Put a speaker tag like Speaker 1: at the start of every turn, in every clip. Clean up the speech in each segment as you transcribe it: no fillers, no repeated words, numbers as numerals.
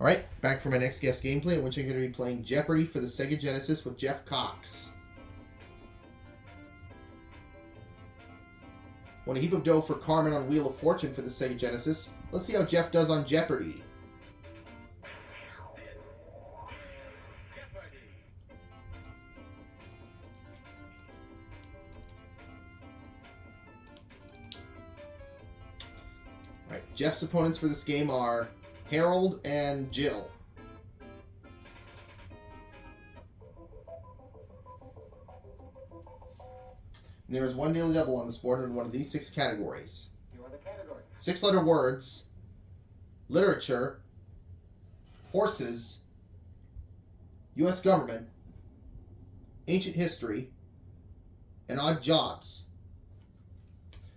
Speaker 1: Alright, back for my next guest gameplay, in which I'm going to be playing Jeopardy for the Sega Genesis with Jeff Cox. Want a heap of dough for Carmen on Wheel of Fortune for the Sega Genesis? Let's see how Jeff does on Jeopardy! Alright, Jeff's opponents for this game are Harold and Jill. And there is one daily double on this board in one of these 6 categories.
Speaker 2: You are the category.
Speaker 1: 6-letter words, literature, horses, U.S. government, ancient history, and odd jobs.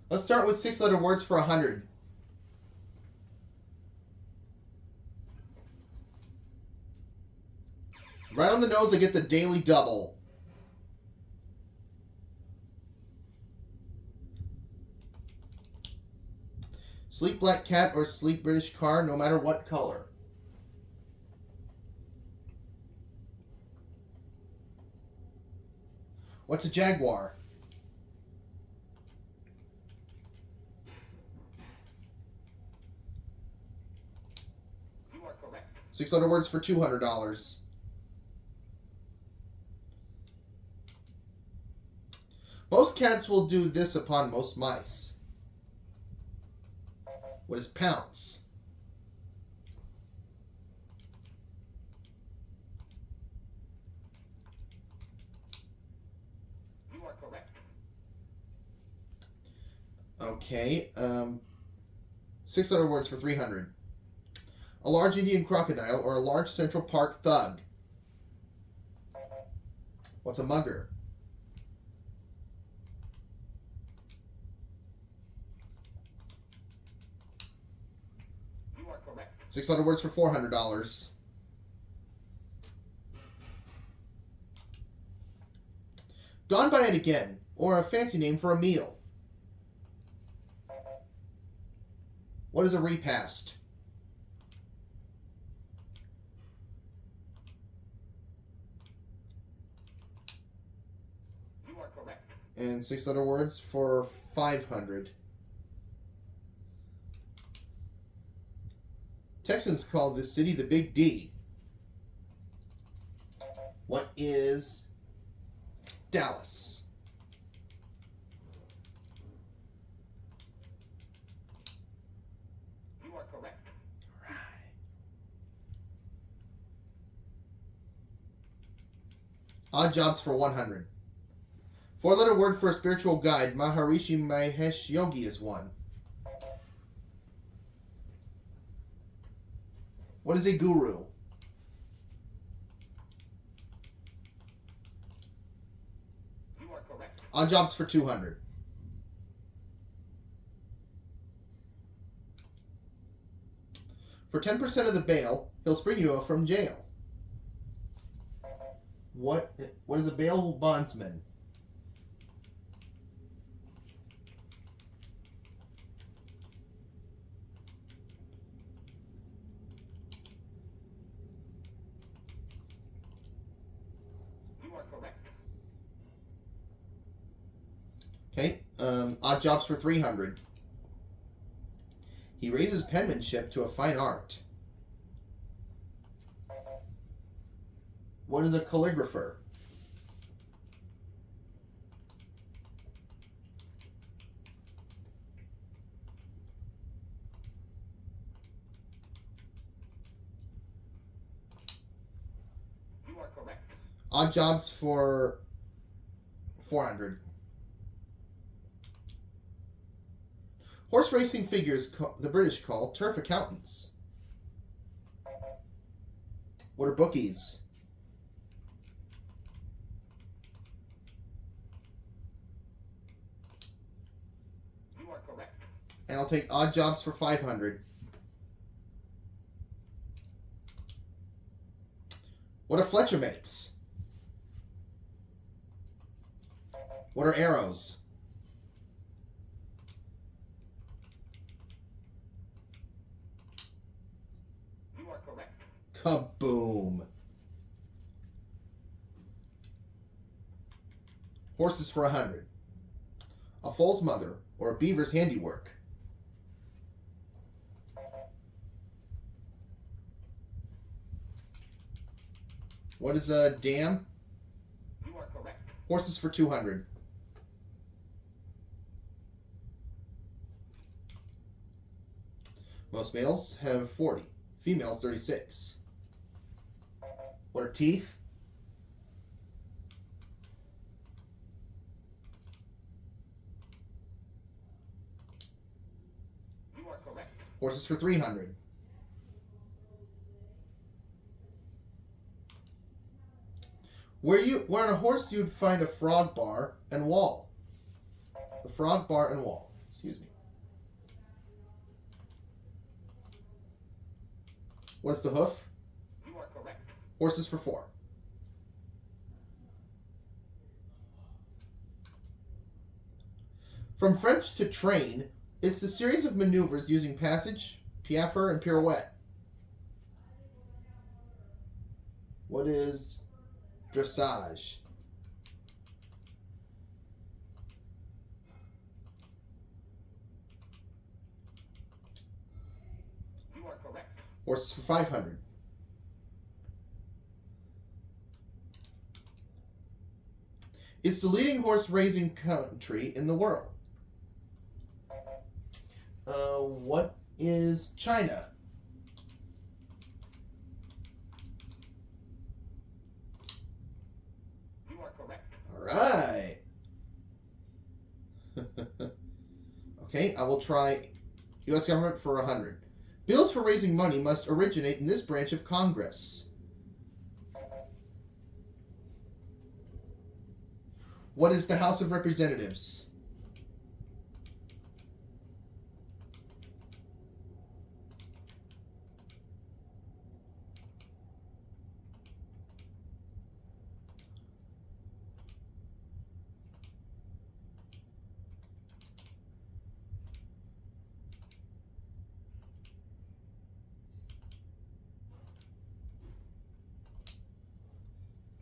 Speaker 1: Let's start with 6-letter words for 100. Right on the nose, I get the daily double. Sleek black cat or sleek British car, no matter what color. What's a jaguar?
Speaker 2: You are correct.
Speaker 1: 6-letter words for $200. Most cats will do this upon most mice. What is pounce?
Speaker 2: You are correct.
Speaker 1: Okay, 6-letter words for 300. A large Indian crocodile or a large Central Park thug. What's a mugger?
Speaker 2: You are correct.
Speaker 1: 6-letter words for $400. Gone by it again, or a fancy name for a meal. What is a repast?
Speaker 2: You are correct.
Speaker 1: And 6-letter words for 500. Texans call this city the Big D. What is Dallas?
Speaker 2: You are correct.
Speaker 1: Right. Odd jobs for 100. 4-letter word for a spiritual guide. Maharishi Mahesh Yogi is one. What is a guru?
Speaker 2: You are correct.
Speaker 1: Odd jobs for 200. For 10% of the bail, he'll spring you up from jail. What is a bail bondsman?
Speaker 2: You are correct.
Speaker 1: Okay, odd jobs for 300. He raises penmanship to a fine art. What is a calligrapher?
Speaker 2: You are correct.
Speaker 1: Odd jobs for 400. Horse racing figures the British call turf accountants. What are bookies?
Speaker 2: You are correct.
Speaker 1: And I'll take odd jobs for 500. What a Fletcher makes? What are arrows?
Speaker 2: You are correct.
Speaker 1: Kaboom. Horses for 100. A foal's mother or a beaver's handiwork. What is a dam?
Speaker 2: You are correct.
Speaker 1: Horses for 200. Most males have 40. Females 36. What are teeth?
Speaker 2: You are correct.
Speaker 1: Horses for 300. Where on a horse you'd find a frog bar and wall. A frog bar and wall. Excuse me. What's the hoof?
Speaker 2: You are correct.
Speaker 1: Horses for 4. From French to train, it's a series of maneuvers using passage, piaffe, and pirouette. What is dressage?
Speaker 2: You are correct.
Speaker 1: Horses for 500. It's the leading horse racing country in the world. What is China?
Speaker 2: You are correct.
Speaker 1: All right. Okay, I will try U.S. government for 100. Bills for raising money must originate in this branch of Congress. What is the House of Representatives?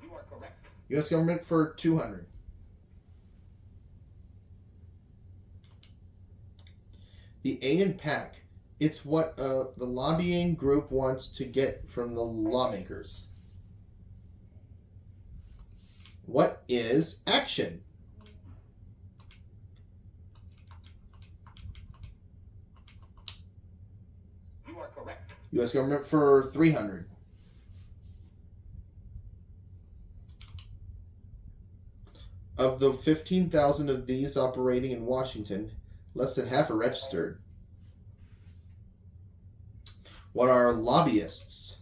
Speaker 2: You are correct.
Speaker 1: U.S. government for 200. The A in PAC. It's what the lobbying group wants to get from the lawmakers. What is action?
Speaker 2: You are correct.
Speaker 1: U.S. government for 300. Of the 15,000 of these operating in Washington, less than half are registered. What are lobbyists?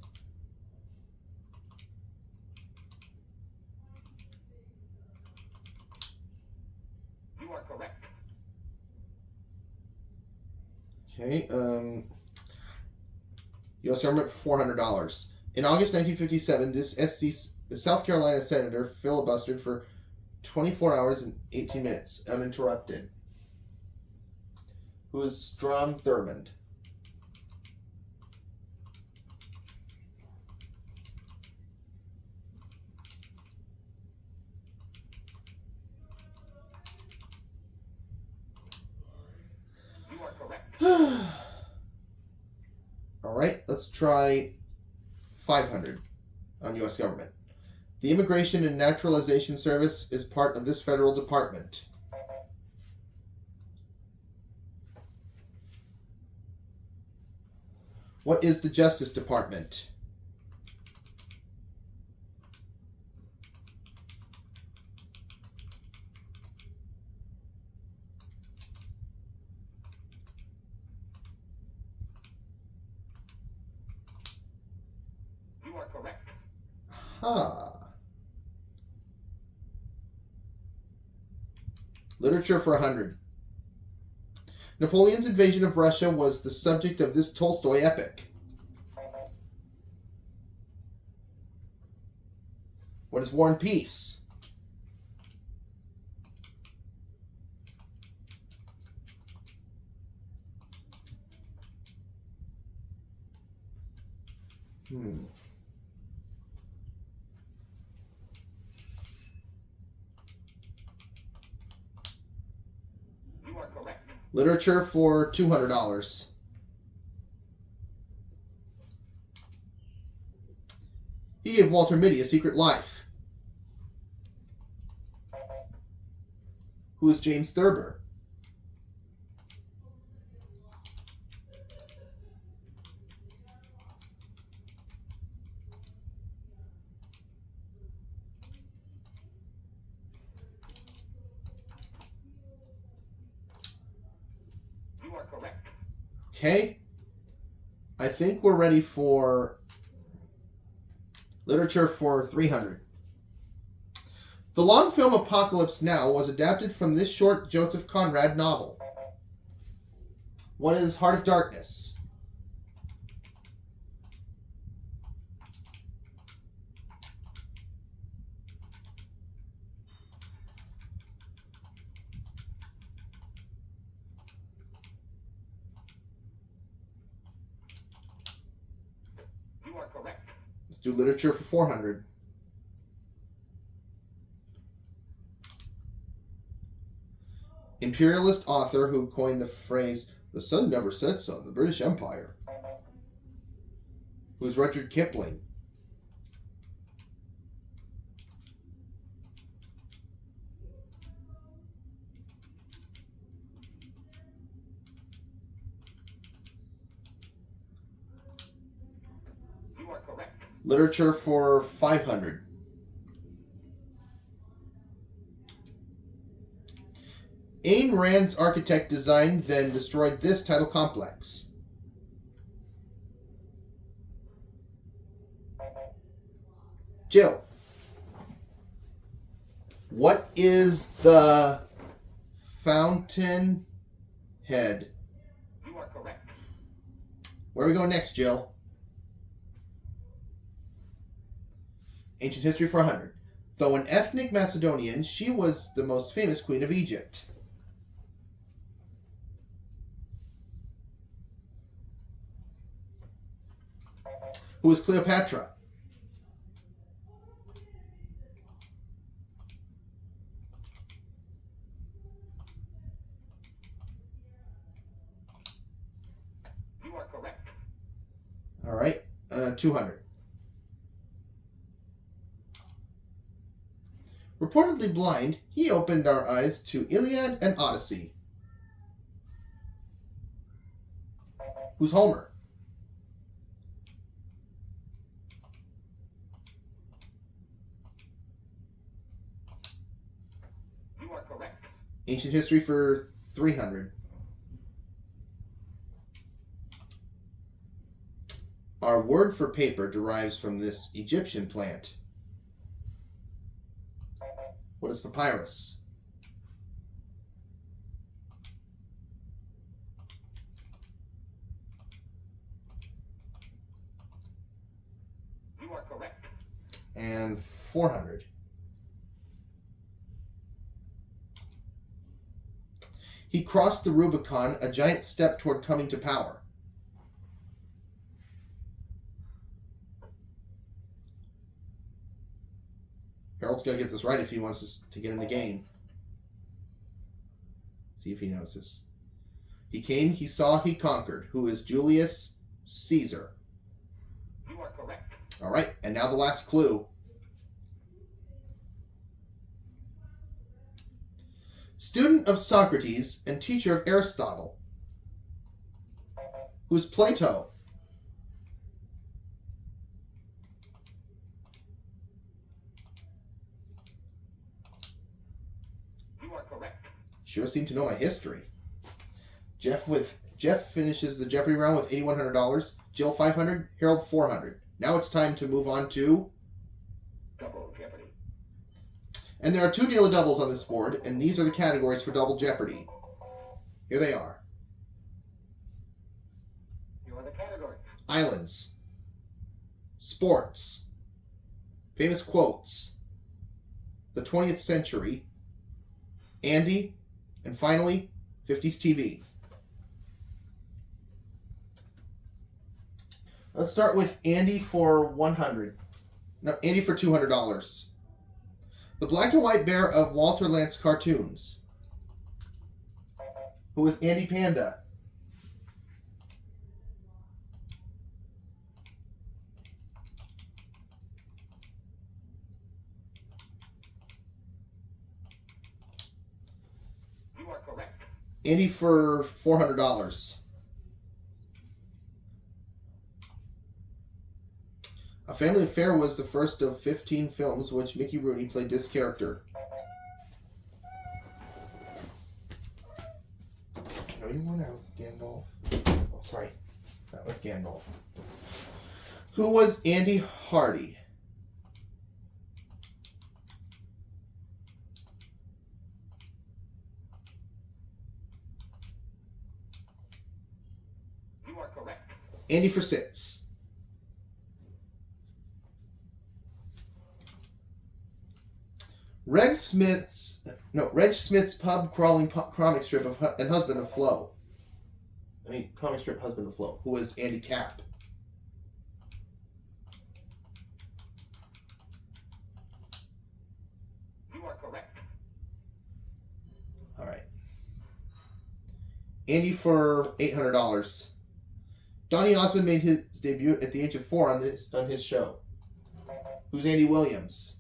Speaker 2: You are correct.
Speaker 1: Okay, U.S. government for $400. In August 1957, the South Carolina senator filibustered for 24 hours and 18 minutes, uninterrupted. Who is Strom Thurmond?
Speaker 2: You are correct.
Speaker 1: All right, let's try 500 on U.S. government. The Immigration and Naturalization Service is part of this federal department. What is the Justice Department?
Speaker 2: You are correct.
Speaker 1: Huh. Literature for 100. Napoleon's invasion of Russia was the subject of this Tolstoy epic. What is War and Peace? Literature for $200. He gave Walter Mitty A Secret Life. Who is James Thurber?
Speaker 2: You are correct.
Speaker 1: Okay. I think we're ready for literature for $300. The long film Apocalypse Now was adapted from this short Joseph Conrad novel. What is Heart of Darkness?
Speaker 2: You are correct.
Speaker 1: Let's do literature for $400. Imperialist author who coined the phrase, "The sun never sets on the British Empire." Who's Rudyard Kipling?
Speaker 2: You are correct.
Speaker 1: Literature for $500. Ayn Rand's architect designed, then destroyed this title complex. Jill. What is the fountain head?
Speaker 2: You are correct.
Speaker 1: Where are we going next, Jill? Ancient history for 100. Though an ethnic Macedonian, she was the most famous queen of Egypt. Who is Cleopatra?
Speaker 2: You are correct.
Speaker 1: All right, 200. Reportedly blind, he opened our eyes to Iliad and Odyssey. Who's Homer?
Speaker 2: You are correct.
Speaker 1: Ancient history for 300. Our word for paper derives from this Egyptian plant. What is papyrus?
Speaker 2: You are correct.
Speaker 1: And 400. He crossed the Rubicon, a giant step toward coming to power. Harold's got to get this right if he wants us to get in the game. See if he knows this. He came, he saw, he conquered. Who is Julius Caesar?
Speaker 2: You are correct.
Speaker 1: All right, and now the last clue. Student of Socrates and teacher of Aristotle. Who's Plato?
Speaker 2: You are correct.
Speaker 1: Sure seem to know my history. Jeff finishes the Jeopardy round with $8,100. Jill $500. Harold $400. Now it's time to move on to.
Speaker 2: Double Jeopardy.
Speaker 1: And there are 2 deal of doubles on this board, and these are the categories for Double Jeopardy. Here they are.
Speaker 2: You are the category.
Speaker 1: Islands. Sports. Famous quotes. The 20th century. Andy. And finally, 50s TV. Let's start with Andy for $100. No, Andy for $200. The black and white bear of Walter Lantz cartoons. Who was Andy Panda?
Speaker 2: You are correct.
Speaker 1: Andy for $400. A Family Affair was the first of 15 films which Mickey Rooney played this character. No, you went out, Gandalf. Oh, sorry. That was Gandalf. Who was Andy Hardy?
Speaker 2: You are correct.
Speaker 1: Andy for $6. Reg Smith's pub crawling comic strip and husband of Flo. Comic strip husband of Flo. Who was Andy Capp?
Speaker 2: You are correct.
Speaker 1: All right. Andy for $800. Donny Osmond made his debut at the age of 4 on his show. Who's Andy Williams?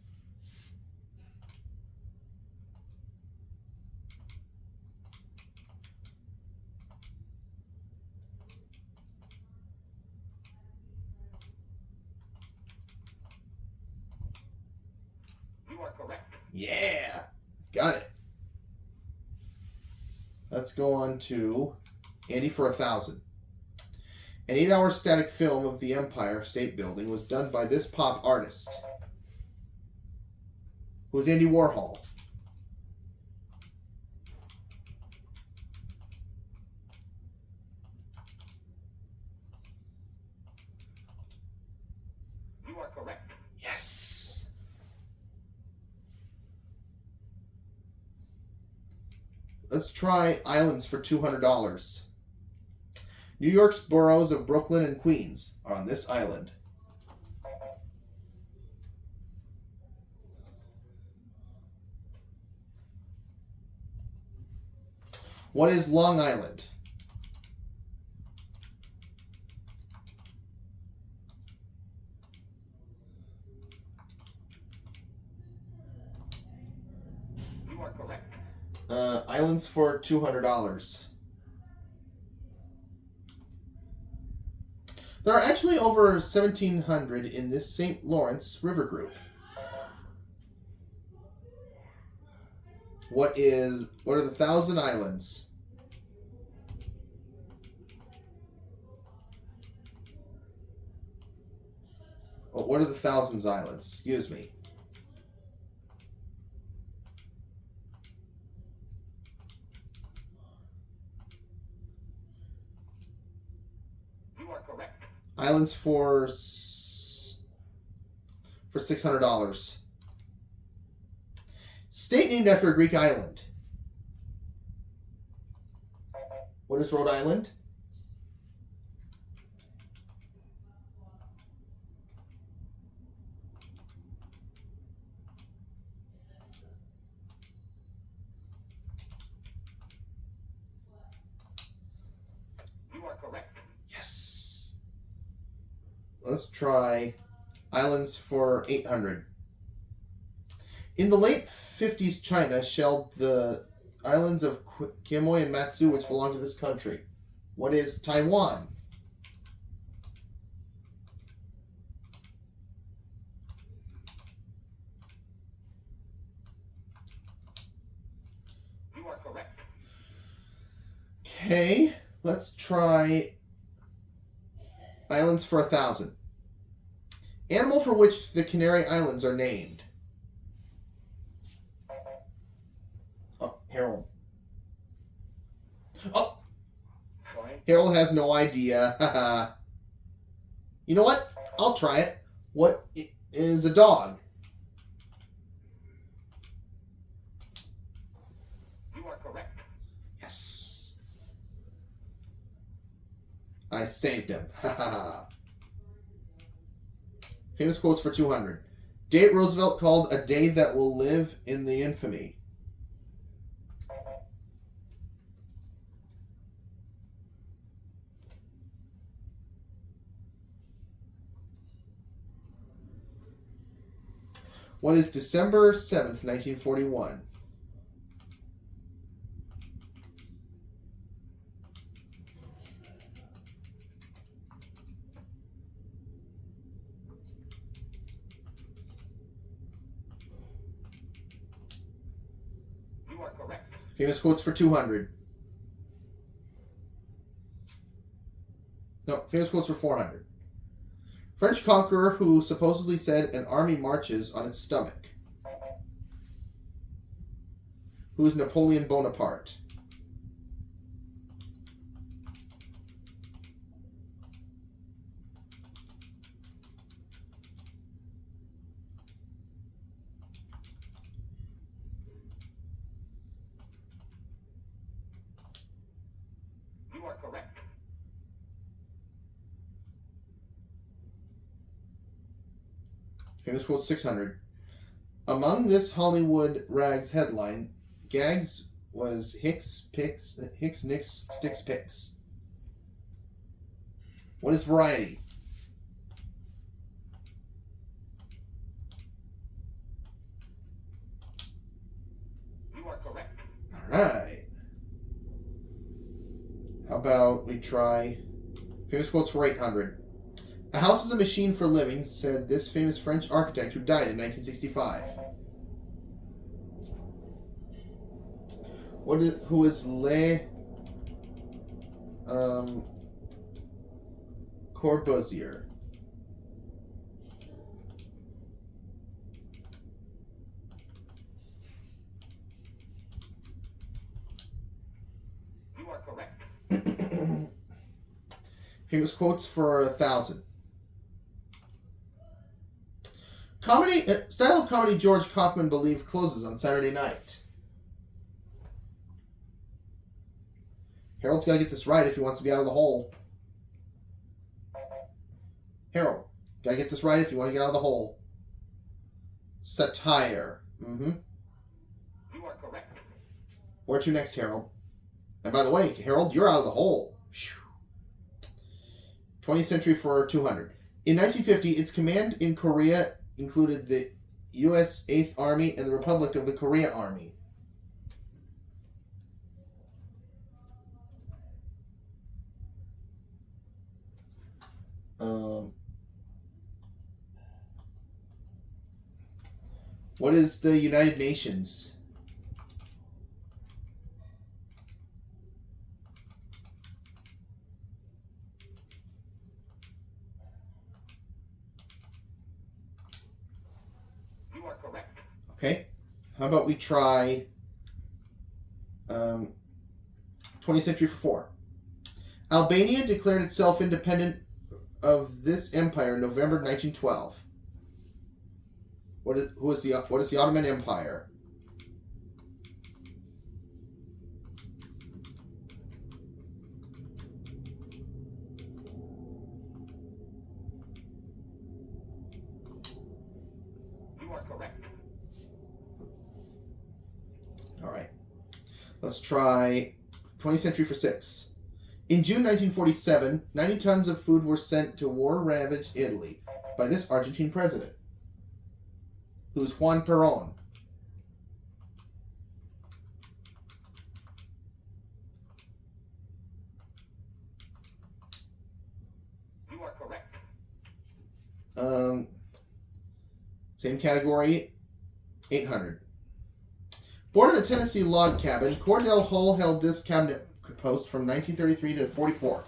Speaker 2: You are correct.
Speaker 1: Yeah, got it. Let's go on to Andy for $1,000. An 8-hour static film of the Empire State Building was done by this pop artist. Who was Andy Warhol?
Speaker 2: You are correct.
Speaker 1: Yes. Let's try Islands for $200. New York's boroughs of Brooklyn and Queens are on this island. What is Long Island?
Speaker 2: You are correct.
Speaker 1: Islands for $200. There are actually over 1,700 in this St. Lawrence River group. What are the 1,000 islands? Oh, what are the thousands islands? Excuse me.
Speaker 2: You are correct.
Speaker 1: Islands for $600. State named after a Greek island. What is Rhode Island?
Speaker 2: You are correct.
Speaker 1: Yes. Let's try Islands for $800. In the late 50s, China shelled the islands of Quemoy and Matsu, which belong to this country. What is Taiwan?
Speaker 2: You are correct.
Speaker 1: Okay, let's try Islands for $1,000. Animal for which the Canary Islands are named. Oh, Harold. Oh,
Speaker 2: Fine.
Speaker 1: Harold has no idea. You know what? I'll try it. What is a dog?
Speaker 2: You are correct.
Speaker 1: Yes. I saved him. Famous quotes for $200. Date Roosevelt called a day that will live in the infamy. What is December 7th, 1941?
Speaker 2: You are correct.
Speaker 1: Famous quotes for 200. No, famous quotes for 400. French conqueror who supposedly said an army marches on its stomach. Who is Napoleon Bonaparte?
Speaker 2: You are correct.
Speaker 1: Famous quote 600. Among this Hollywood rags headline, gags was Hicks, Nicks, Sticks, Picks. What is variety?
Speaker 2: You are correct.
Speaker 1: Alright. How about we try famous quotes for 800. A house is a machine for living, said this famous French architect who died in 1965. Who is Le Corbusier?
Speaker 2: You are correct.
Speaker 1: Famous quotes for 1,000. Style of comedy George Kaufman believed closes on Saturday night. Harold's got to get this right if he wants to be out of the hole. Harold, got to get this right if you want to get out of the hole. Satire. Mm-hmm.
Speaker 2: You are correct.
Speaker 1: Where to next, Harold? And by the way, Harold, you're out of the hole. 20th century for 200. In 1950, its command in Korea included the U.S. 8th Army and the Republic of the Korea Army. What is the United Nations?
Speaker 2: You are correct.
Speaker 1: Okay. How about we try 20th century for 4. Albania declared itself independent of this empire in November 1912. What is the Ottoman Empire?
Speaker 2: You are correct.
Speaker 1: All right. Let's try 20th century for 6. In June 1947, 90 tons of food were sent to war-ravaged Italy by this Argentine president, who's Juan Perón.
Speaker 2: You are correct.
Speaker 1: Same category, 800. Born in a Tennessee log cabin, Cordell Hull held this cabinet post from 1933 to 44.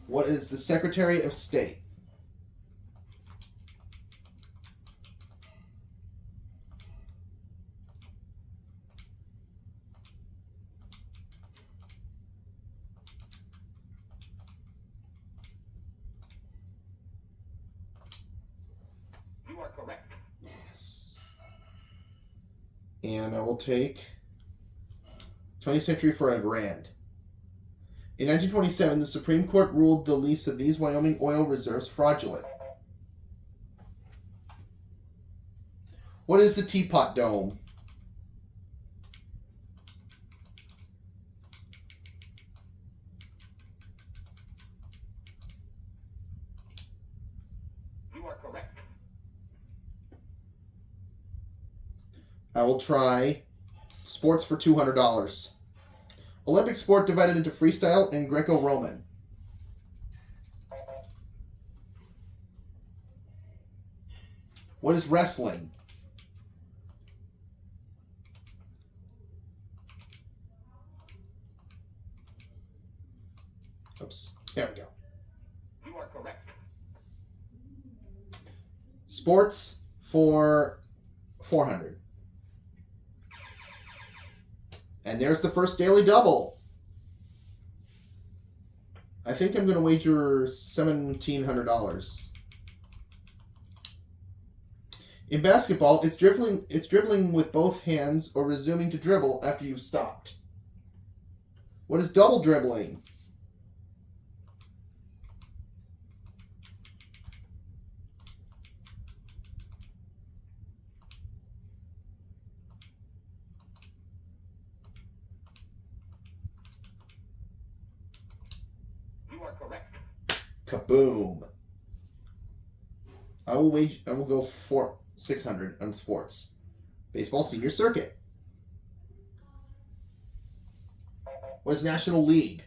Speaker 1: What is the Secretary of State?
Speaker 2: You are correct.
Speaker 1: Yes. And I will take 20th century for a grand. In 1927, the Supreme Court ruled the lease of these Wyoming oil reserves fraudulent. What is the Teapot Dome? I will try sports for $200. Olympic sport divided into freestyle and Greco-Roman. What is wrestling? Oops. There we go.
Speaker 2: You are correct.
Speaker 1: Sports for 400. And there's the first daily double. I think I'm going to wager $1,700. In basketball, it's dribbling with both hands or resuming to dribble after you've stopped. What is double dribbling?
Speaker 2: You are correct.
Speaker 1: Kaboom. I will go for 600 on sports. Baseball senior circuit. What is National League?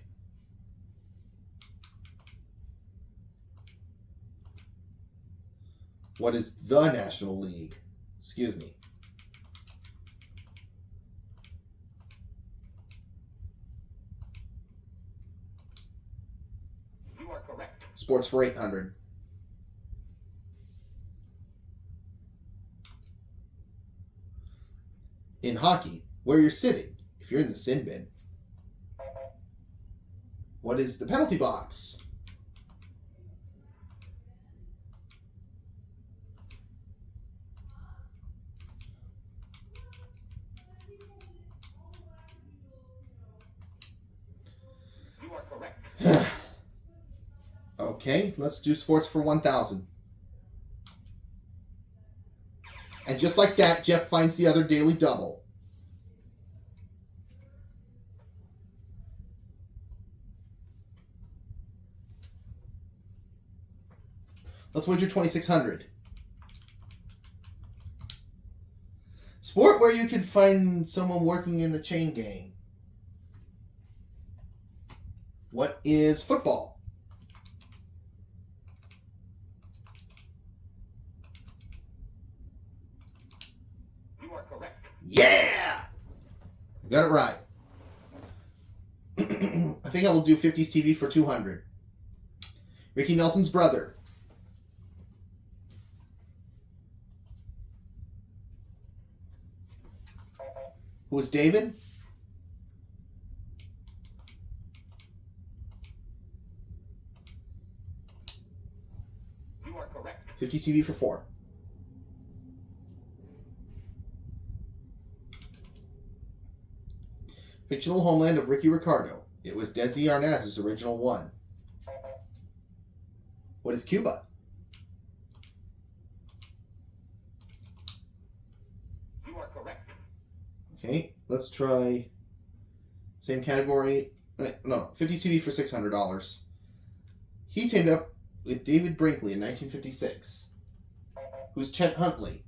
Speaker 1: What is the National League? Excuse me.
Speaker 2: You are correct.
Speaker 1: Sports for 800. In hockey, where you're sitting, if you're in the sin bin. What is the penalty box?
Speaker 2: You are correct.
Speaker 1: Okay, let's do sports for 1,000. And just like that, Jeff finds the other daily double. Let's wager 2,600. Sport where you can find someone working in the chain gang. What is football?
Speaker 2: You are correct.
Speaker 1: Yeah! I got it right. I think I will do 50s TV for 200. Ricky Nelson's brother. Who is David?
Speaker 2: You are correct.
Speaker 1: 50s TV for 4. Fictional homeland of Ricky Ricardo. It was Desi Arnaz's original one. What is Cuba?
Speaker 2: You are correct.
Speaker 1: Okay, let's try same category. No, 50 CD for $600. He teamed up with David Brinkley in 1956. Who's Chet Huntley?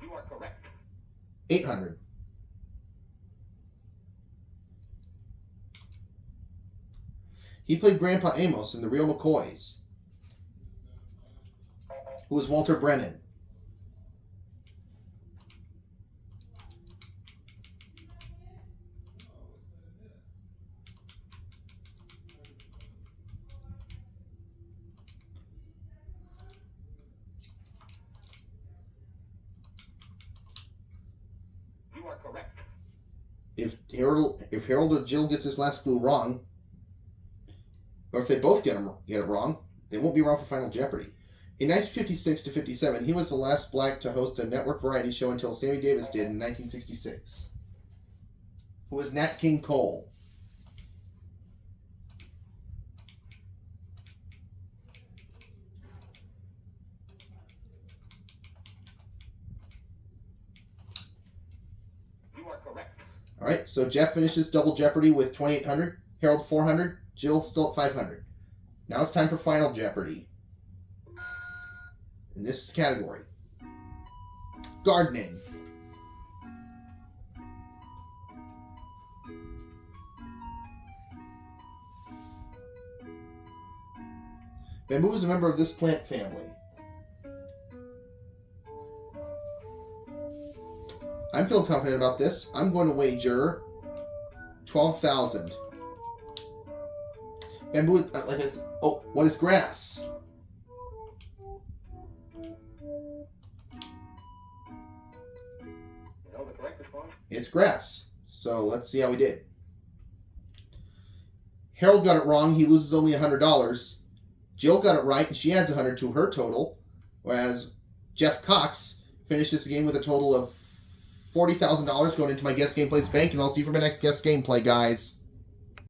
Speaker 2: You are correct.
Speaker 1: 800. He played Grandpa Amos in The Real McCoys. Who was Walter Brennan?
Speaker 2: You are correct.
Speaker 1: If Harold or Jill gets his last clue wrong, or if they both get it wrong, they won't be wrong for Final Jeopardy. In 1956 to 57, he was the last black to host a network variety show until Sammy Davis did in 1966. Who was Nat King Cole?
Speaker 2: You are correct.
Speaker 1: All right, so Jeff finishes Double Jeopardy with 2,800. Harold 400. Jill still at 500. Now it's time for Final Jeopardy. In this category, gardening. Bamboo is a member of this plant family. I'm feeling confident about this. I'm going to wager 12,000. Bamboo, like I said, oh, what is grass?
Speaker 2: You know the correct response?
Speaker 1: It's grass. So let's see how we did. Harold got it wrong. He loses only $100. Jill got it right, and she adds 100 to her total. Whereas Jeff Cox finishes the game with a total of $40,000 going into my guest gameplays bank, and I'll see you for my next guest gameplay, guys.